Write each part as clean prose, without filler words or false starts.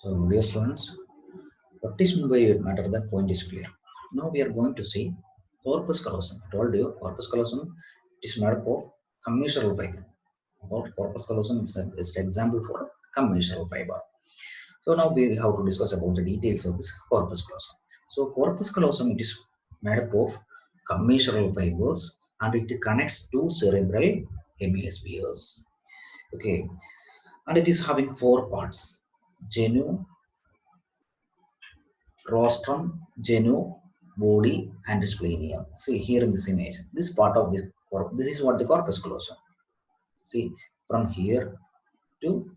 So, dear students, what is meant by matter? That point is clear. Now we are going to see corpus callosum. I told you corpus callosum is made up of commissural fiber. About corpus callosum is an example for commissural fiber. So now we have to discuss about the details of this corpus callosum. So corpus callosum it is made up of commissural fibers and it connects two cerebral hemispheres. Okay, and it is having four parts: genu, rostrum, genu, body, and splenium. See here in this image, this part of the this is what the corpus callosum. See from here to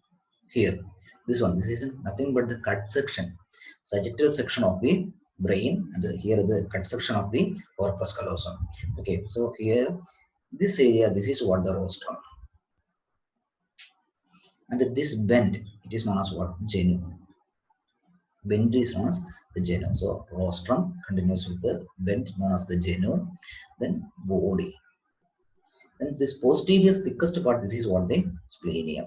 here, this is nothing but the cut section, sagittal section of the brain, and here the cut section of the corpus callosum. Okay, so here this area, this is what the rostrum, and this bend it is known as what, genu. Bend is known as the genu. So rostrum continues with the bend known as the genu, then body. Then this posterior thickest part, this is what the splenium.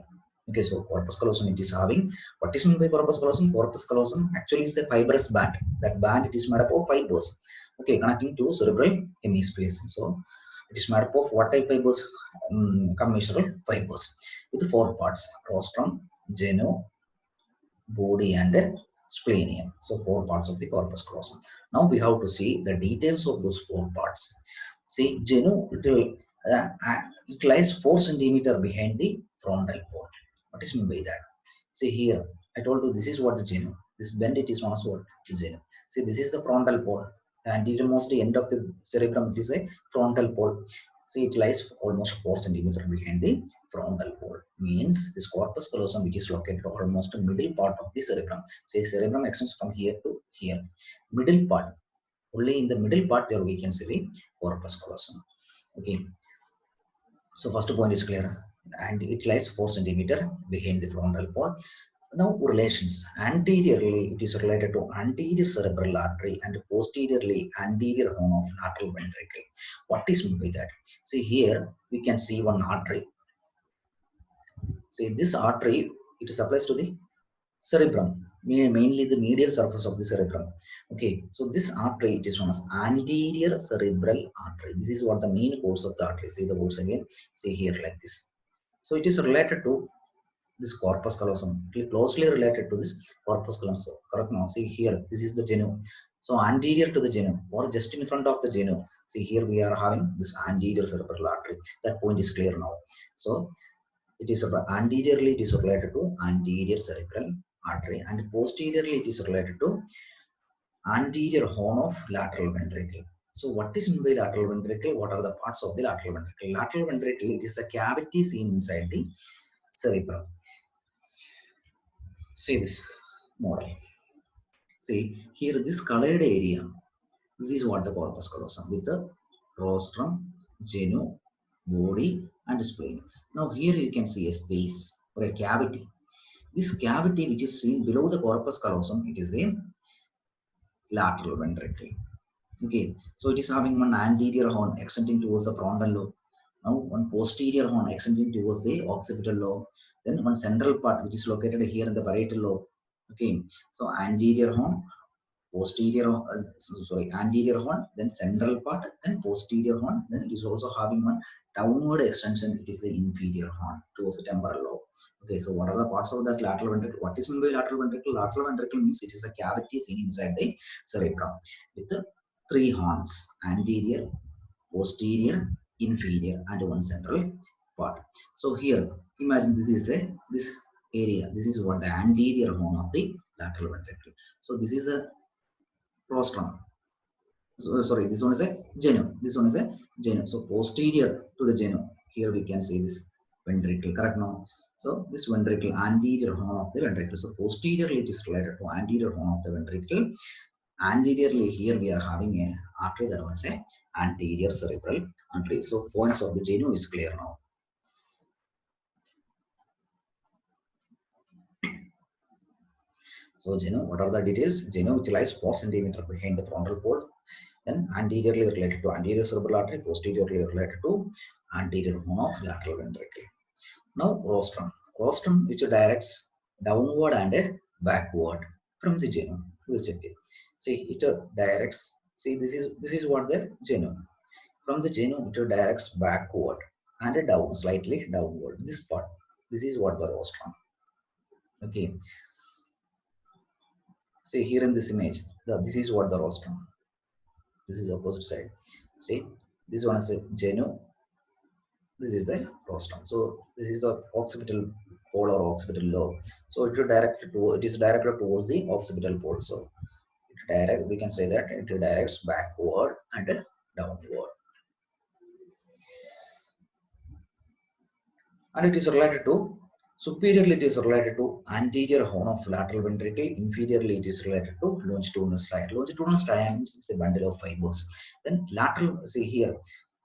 Okay, so corpus callosum it is having, what is meant by corpus callosum? Corpus callosum actually is a fibrous band. That band it is made up of fibers. Okay, connecting to cerebral hemispheres. So it is made up of what type fibers? Commissural fibers with four parts: rostrum, genu, body, and splenium. So four parts of the corpus callosum. Now we have to see the details of those four parts. See, genu, it lies 4 centimeter behind the frontal pole. What is meant by that? See here, I told you this is what the genu. This bend it is known as what, the genu. See, this is the frontal pole. The anterior-most end of the cerebrum it is a frontal pole. See, it lies almost 4 centimeter behind the frontal pole. Means this corpus callosum which is located almost in middle part of the cerebrum. Say cerebrum extends from here to here. Middle part. Only in the middle part there we can see the corpus callosum. Okay. So first point is clear, and it lies 4 centimeter behind the frontal pole. Now relations. Anteriorly it is related to anterior cerebral artery and posteriorly anterior horn of lateral ventricle. What is meant by that? See here we can see one artery. See this artery, it supplies to the cerebrum, mainly the medial surface of the cerebrum. Okay, so this artery it is known as anterior cerebral artery. This is what the main course of the artery. See the words again. See here like this. So it is related to this corpus callosum, closely related to this corpus callosum. Correct now. See here, this is the genu. So anterior to the genu, or just in front of the genu. See here we are having this anterior cerebral artery. That point is clear now. So it is anteriorly it is related to anterior cerebral artery, and posteriorly it is related to anterior horn of lateral ventricle. So what is meant by lateral ventricle? What are the parts of the lateral ventricle? Lateral ventricle, it is a cavity seen inside the cerebrum. See this model. See here, this colored area, this is what the corpus callosum with the rostrum, genu, body, and spleen. Now here you can see a space or a cavity. This cavity which is seen below the corpus callosum, it is the lateral ventricle. Okay, so it is having one anterior horn extending towards the frontal lobe. Now one posterior horn extending towards the occipital lobe. Then one central part which is located here in the parietal lobe. Okay, so anterior horn, posterior, anterior horn, then central part, then posterior horn. Then it is also having one downward extension. It is the inferior horn towards the temporal lobe. Okay, so what are the parts of that lateral ventricle? What is meant by lateral ventricle? Lateral ventricle means it is a cavity seen inside the cerebrum with the 3 horns: anterior, posterior, inferior, and one central part. So here, imagine this is this area. This is what the anterior horn of the lateral ventricle. So this is a rostrum. So, sorry, this one is a genu. This one is a genu. So posterior to the genu, here we can see this ventricle. Correct now. So this ventricle, anterior horn of the ventricle. So posteriorly it is related to anterior horn of the ventricle. Anteriorly here we are having a artery that was a anterior cerebral artery. So points of the genu is clear now. So genu, what are the details? Genu which lies 4 centimeter behind the frontal pole. Then anteriorly related to anterior cerebral artery, posteriorly related to anterior horn of lateral ventricle. Now rostrum. Rostrum which directs downward and backward from the genome. We'll check it. See, it directs. See, this is what the genome. From the genome, it directs backward and down, slightly downward. This part. This is what the rostrum. Okay. See here in this image, this is what the rostrum. This is opposite side. See, this one is a genome. This is the rostrum. So this is the occipital pole or occipital lobe. So it is directed towards the occipital pole. So we can say that it directs backward and downward. And it is related to, superiorly it is related to anterior horn of lateral ventricle, inferiorly it is related to longitudinal striatum. Longitudinal striatum means it's a bundle of fibers. Then lateral, see here,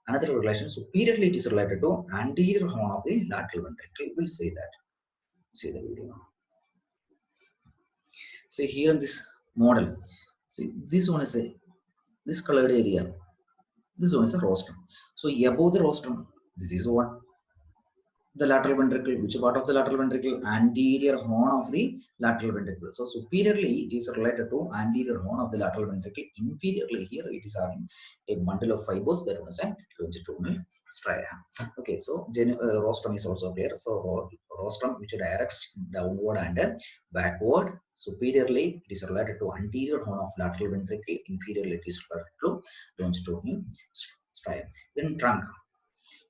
another relation, superiorly it is related to anterior horn of the lateral ventricle. We'll say that. See the video. See here in this model, see this one is a, this colored area, this one is a rostrum. So above the rostrum, this is what the lateral ventricle. Which part of the lateral ventricle? Anterior horn of the lateral ventricle. So superiorly it is related to anterior horn of the lateral ventricle. Inferiorly here it is having a bundle of fibers that was a longitudinal stria. Okay, so rostrum is also clear. So rostrum which directs downward and backward. Superiorly it is related to anterior horn of lateral ventricle. Inferiorly it is related to longitudinal stria. Then trunk.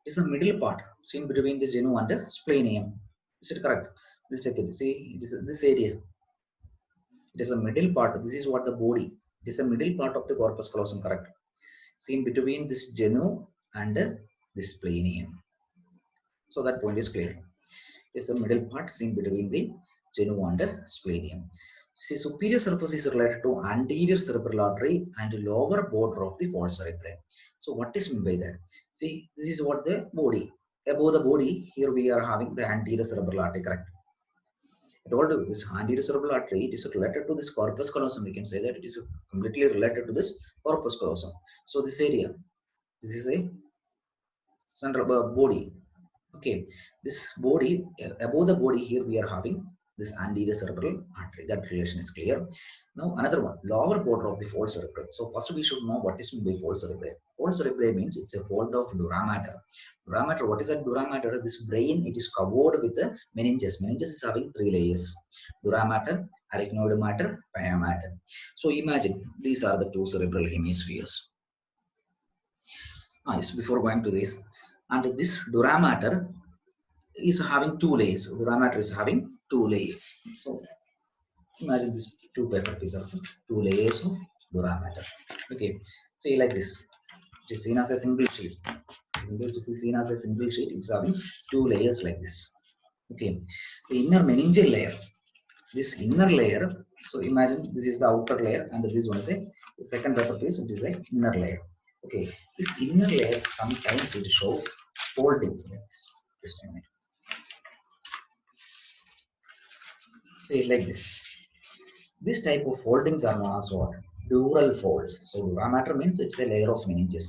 It is the middle part seen between the genu and the splenium. Is it correct? We'll check it. See, it is this area. It is the middle part. This is what the body. It is the middle part of the corpus callosum, correct? Seen between this genu and the splenium. So that point is clear. It is the middle part seen between the genu and the splenium. See, superior surface is related to anterior cerebral artery and lower border of the false cerebri. So what is meant by that? See, this is what the body. Above the body, here we are having the anterior cerebral artery, correct? I told you this anterior cerebral artery, it is related to this corpus callosum. We can say that it is completely related to this corpus callosum. So this area, this is a central body. Okay, this body, above the body here we are having this anterior cerebral artery. That relation is clear. Now another one, lower border of the false cerebri. So first we should know what is meant by false cerebri. False cerebri means it's a fold of dura mater. Dura mater, what is that dura mater? This brain, it is covered with the meninges. Meninges is having three layers: dura mater, arachnoid mater, pia mater. So imagine these are the two cerebral hemispheres. Nice. Before going to this, and this dura mater is having two layers. Dura mater is having two layers. So imagine these two paper pieces, two layers of dura mater. Okay, see like this. It is seen as a single sheet. This is seen as a single sheet. It's having two layers like this. Okay, the inner meningeal layer. This inner layer. So imagine this is the outer layer, and this one is a the second paper piece. It is a inner layer. Okay, this inner layer sometimes it shows foldings like this. Just a minute. See like this. This type of foldings are known as what? Dural folds. So dura mater means it's a layer of meninges.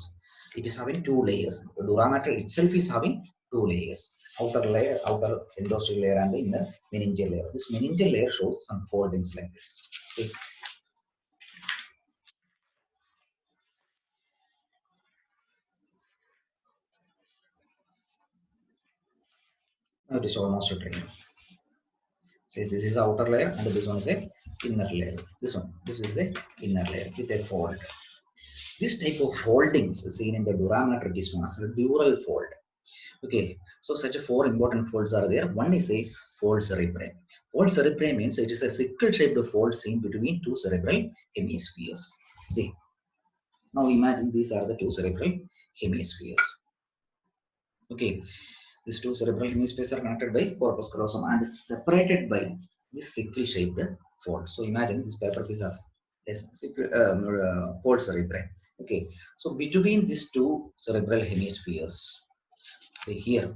It is having two layers. The dura mater itself is having two layers. Outer layer, outer endosteal layer, and the inner meningeal layer. This meningeal layer shows some foldings like this. Okay. Now it is almost a train. See, this is the outer layer, and this one is a inner layer. This one, this is the inner layer with a fold. This type of foldings is seen in the dura mater is known as a dural fold. Okay, so such a four important folds are there. One is a fold cerebri. Fold cerebri means it is a sickle-shaped fold seen between two cerebral hemispheres. See, now imagine these are the two cerebral hemispheres. Okay, these two cerebral hemispheres are connected by corpus callosum and separated by this sickle-shaped fold. So imagine this paper piece has fold cerebri. Okay, so between these two cerebral hemispheres, see here.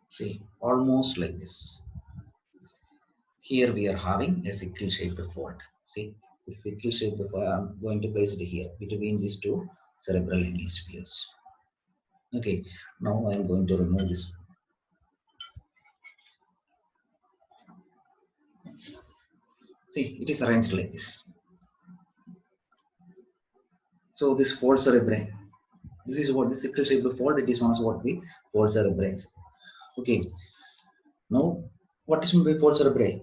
See, almost like this. Here we are having a sickle-shaped fold. See, the sickle-shaped fold, I'm going to place it here between these two cerebral hemispheres. Okay, now I'm going to remove this. See, it is arranged like this. So this false cerebrae, this is what the sickle shaped fold, it is known as what the false cerebrae. Okay, now what is meant by false cerebrae?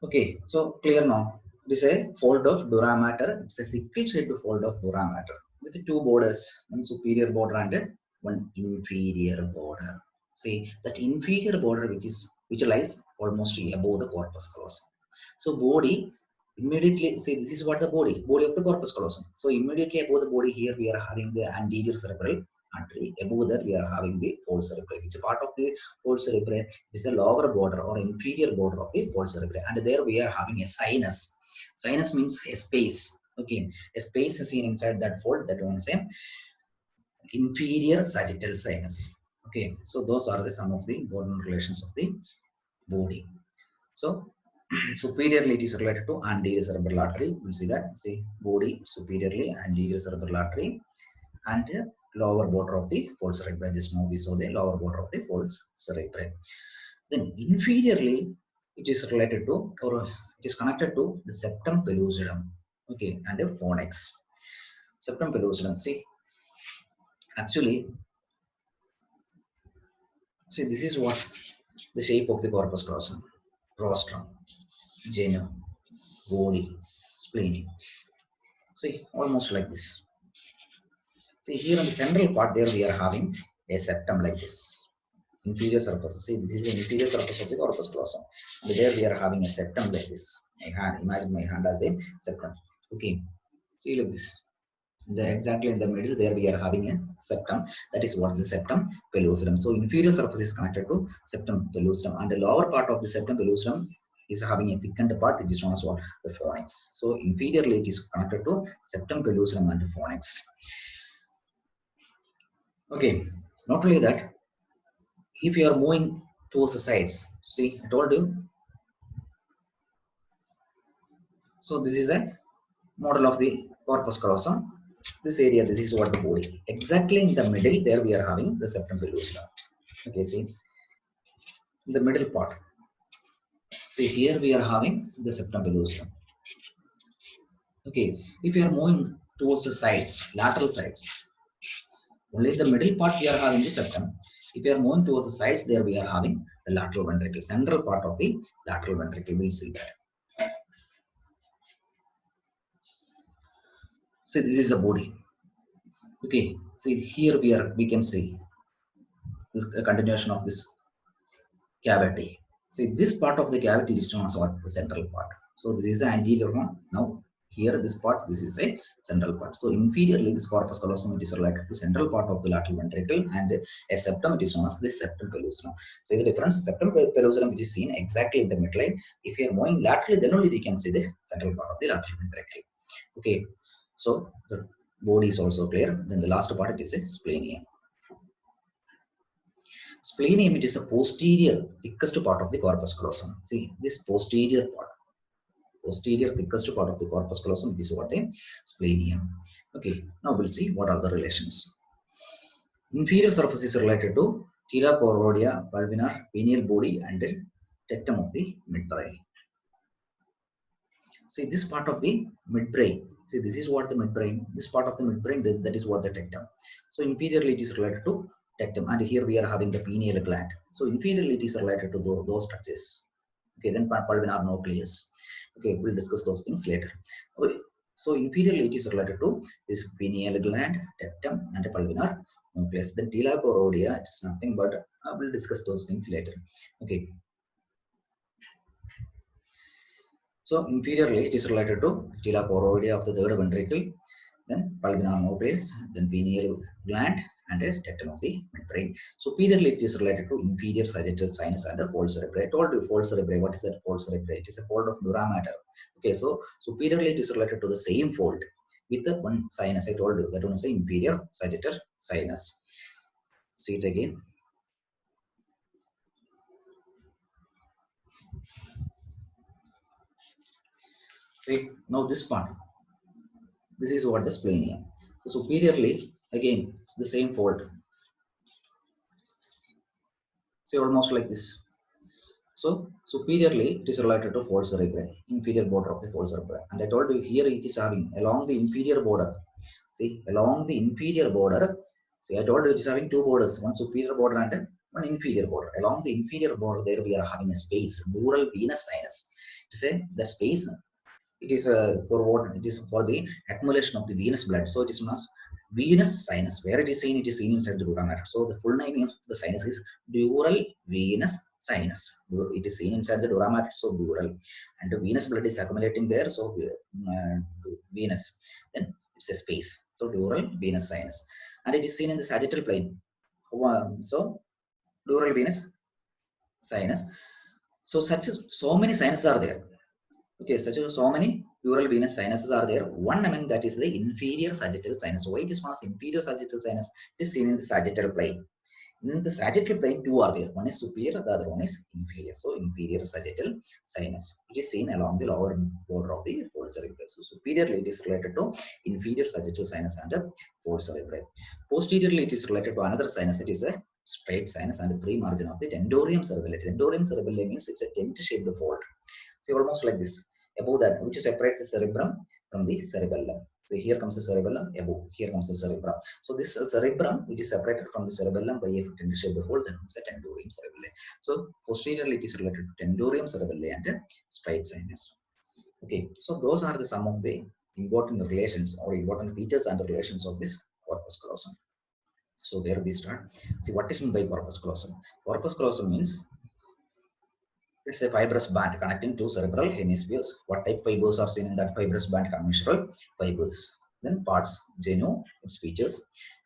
Okay, so clear now. It is a fold of dura mater. It's a sickle shaped fold of dura mater with two borders, one superior border and one inferior border. See that inferior border which lies almost above the corpus callosum. So body immediately, see, this is what the body of the corpus callosum. So immediately above the body here we are having the anterior cerebral artery. Above that we are having the false cerebrae. Which part of the false cerebrae is a lower border or inferior border of the false cerebrae, and there we are having a sinus. Sinus means a space. Okay, a space is seen inside that fold, that one is a inferior sagittal sinus. Okay, so those are the some of the important relations of the body. So superiorly it is related to anterior cerebral artery. We'll see that. See, body superiorly anterior cerebral artery and lower border of the false cerebrae. Just now we saw the lower border of the false cerebrae. Then inferiorly it is related to, or it is connected to the septum pellucidum. Okay, and the fornix. Septum pellucidum. See, actually, see, this is what the shape of the corpus callosum: rostrum, genu, body, spleen. See, almost like this. See, here on the central part, there we are having a septum like this. Inferior surface. See, this is the inferior surface of the corpus callosum. And there we are having a septum like this. My hand, imagine my hand as a septum. Okay, see like this. Exactly in the middle, there we are having a septum. That is what the septum pellucidum. So inferior surface is connected to septum pellucidum, and the lower part of the septum pellucidum is having a thickened part. It is known as what? The fornix. So inferiorly it is connected to septum pellucidum and fornix. Okay, not only that, if you are moving towards the sides, see, I told you. So this is a model of the corpus callosum. This area, this is what the body. Exactly in the middle, there we are having the septum pellucidum. Okay, see, in the middle part. See, here we are having the septum pellucidum. Okay, if you are moving towards the sides, lateral sides, only the middle part we are having the septum. If you are moving towards the sides, there we are having the lateral ventricle, central part of the lateral ventricle. We'll see that. See, this is the body. Okay, see, here we can see this continuation of this cavity. See, this part of the cavity is known as what? The central part. So this is the anterior one. Now here this part, this is a central part. So inferiorly this corpus callosum, it is related to central part of the lateral ventricle, and a septum, it is known as the septum pellucidum. See the difference? Septum pellucidum, which is seen exactly in the midline. If you are moving laterally, then only we can see the central part of the lateral ventricle. Okay, so the body is also clear. Then the last part, it is a splenium. Splenium, it is the posterior thickest part of the corpus callosum. See, this posterior part, posterior thickest part of the corpus callosum, it is what? A splenium. Okay, now we'll see what are the relations. Inferior surface is related to tila choroidea, pulvinar, pineal body, and tectum of the midbrain. See, this part of the midbrain. See, this is what the midbrain. This part of the midbrain, that is what the tectum. So inferiorly it is related to tectum, and here we are having the pineal gland. So inferiorly it is related to those structures. Okay, then pulvinar nucleus. Okay, we'll discuss those things later. Okay, so inferiorly it is related to this pineal gland, tectum, and pulvinar nucleus. Then tila choroidea, it's nothing but we'll discuss those things later. Okay. So inferiorly it is related to tila choroidea of the third ventricle, then pulvinar nucleus, then pineal gland, and a tectum of the midbrain. Superiorly it is related to inferior sagittal sinus and a false cerebrae. I told you false cerebrae. What is that false cerebrae? It is a fold of dura mater. Okay, so superiorly it is related to the same fold with the one sinus. I told you that one is the inferior sagittal sinus. See it again. See, now this part, this is what the splenium. So superiorly, again, the same fold. See, almost like this. So superiorly it is related to false cerebri, inferior border of the false cerebri. And I told you here it is having along the inferior border. See, along the inferior border, see, I told you it is having two borders, one superior border and one inferior border. Along the inferior border, there we are having a space, dural venous sinus. To say that space, it is for what? It is for the accumulation of the venous blood. So it is not venous sinus. Where it is seen, it is seen inside the dura mater. So the full name of the sinus is dural venous sinus. It is seen inside the dura mater, so dural, and the venous blood is accumulating there. So venous, then it's a space. So dural venous sinus, and it is seen in the sagittal plane. So dural venous sinus. So so many sinuses are there. Okay, so many dural venous sinuses are there. One among that is the inferior sagittal sinus. Why it is known as inferior sagittal sinus? It is seen in the sagittal plane. In the sagittal plane, two are there. One is superior, the other one is inferior. So inferior sagittal sinus. It is seen along the lower border of the false cerebri. So superiorly it is related to inferior sagittal sinus and false cerebri. Posteriorly it is related to another sinus. It is a straight sinus and pre-margin of the tentorium cerebelli. Tentorium cerebelli means it's a tent-shaped fold. See, almost like this. Above that, which separates the cerebrum from the cerebellum. So here comes the cerebellum, above, here comes the cerebrum. So this cerebrum, which is separated from the cerebellum by a tent-shaped fold, then it's a tentorium cerebelli. So posteriorly it is related to tentorium cerebelli and straight sinus. Okay, so those are the some of the important relations or important features and relations of this corpus callosum. So where we start. See, what is meant by corpus callosum? Corpus callosum means it's a fibrous band connecting two cerebral hemispheres. What type fibers are seen in that fibrous band? Commissural fibers. Then parts, genu, its features.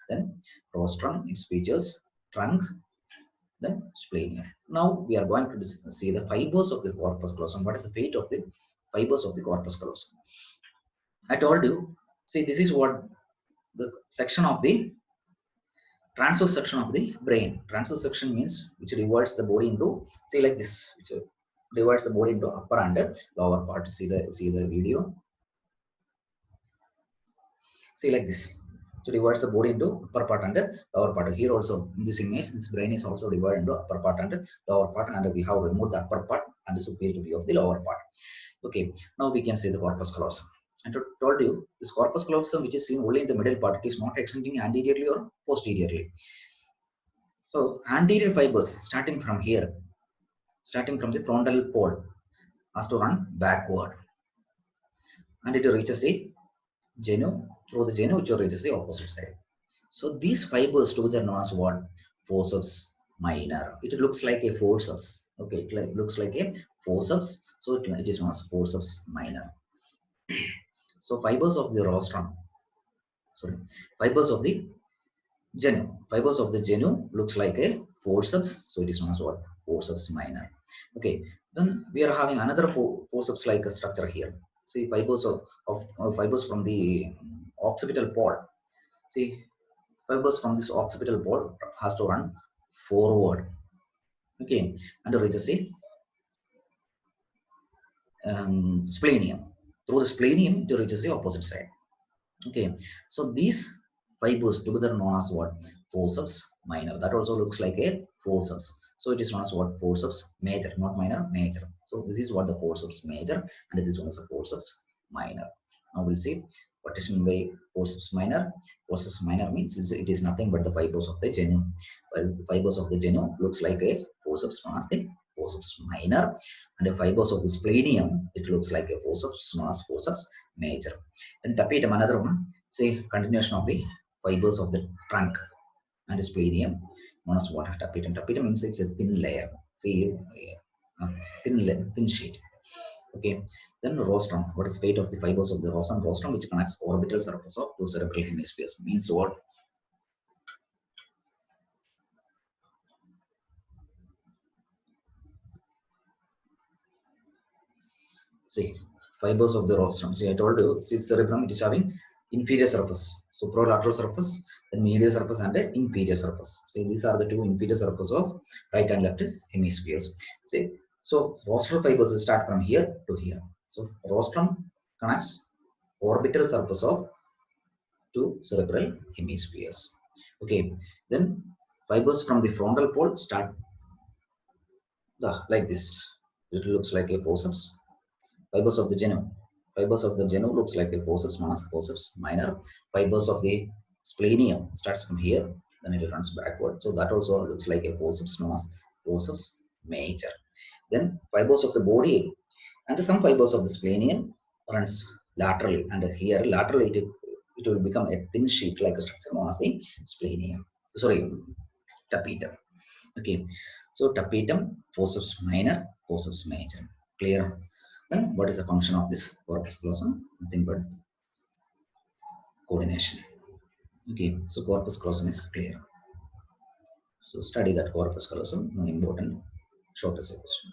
Then rostrum, its features. Trunk. Then splenium. Now we are going to see the fibers of the corpus callosum. What is the fate of the fibers of the corpus callosum? I told you. See, this is what the section of the transverse section of the brain. Transverse section means which divides the body into, say like this, which divides the body into upper and lower part. See the video. See like this. So divides the body into upper part and lower part. Here also in this image, this brain is also divided into upper part and lower part, and we have removed the upper part and the superior view of the lower part. Okay, now we can see the corpus callosum. I told you this corpus callosum, which is seen only in the middle part, it is not extending anteriorly or posteriorly. So anterior fibers starting from here, starting from the frontal pole, has to run backward, and it reaches the genu. Through the genu, it reaches the opposite side. So these fibers together known as what? Forceps minor. It looks like a forceps. Okay, it looks like a forceps. So it is known as forceps minor. So fibers of the rostrum, fibers of the genu. Fibers of the genu looks like a forceps. So it is known as what? Forceps minor. Okay, then we are having another forceps like a structure here. See, fibers of fibers from the occipital pole. See, fibers from this occipital pole has to run forward. Okay, and reaches the splenium. Through the splenium, it reaches the opposite side. Okay, so these fibers together known as what? Forceps minor. That also looks like a forceps. So it is known as what? Forceps major, not minor, major. So this is what the forceps major, and this one is a forceps minor. Now we'll see what is meant by forceps minor. Forceps minor means it is nothing but the fibers of the genu. Well, the fibers of the genu looks like a forceps known as the forceps minor, and the fibers of the splenium, it looks like a forceps known as forceps major. Then tapetum, another one. Say continuation of the fibers of the trunk and splenium known as what? Tapetum. Tapetum means it's a thin layer. See, thin sheet. Okay. Then rostrum. What is fate of the fibers of the rostrum? Rostrum, which connects orbital surface of two cerebral hemispheres, means what? See, fibers of the rostrum. See, I told you, see, cerebrum, it is having inferior surface, supralateral surface, then medial surface, and the inferior surface. See, these are the two inferior surface of right and left hemispheres. See, so rostral fibers start from here to here. So rostrum connects orbital surface of two cerebral hemispheres. Okay, then fibers from the frontal pole start like this. It looks like a forceps. Fibers of the genu. Fibers of the genu looks like a forceps known as forceps minor. Fibers of the splenium starts from here, then it runs backward. So that also looks like a forceps known as forceps major. Then fibers of the body and some fibers of the splenium runs laterally, and here laterally it will become a thin sheet like a structure known as a splenium. Sorry, tapetum. Okay, so tapetum, forceps minor, forceps major. Clear? Then what is the function of this corpus callosum? Nothing but coordination. Okay, so corpus callosum is clear. So study that corpus callosum, important short essay question.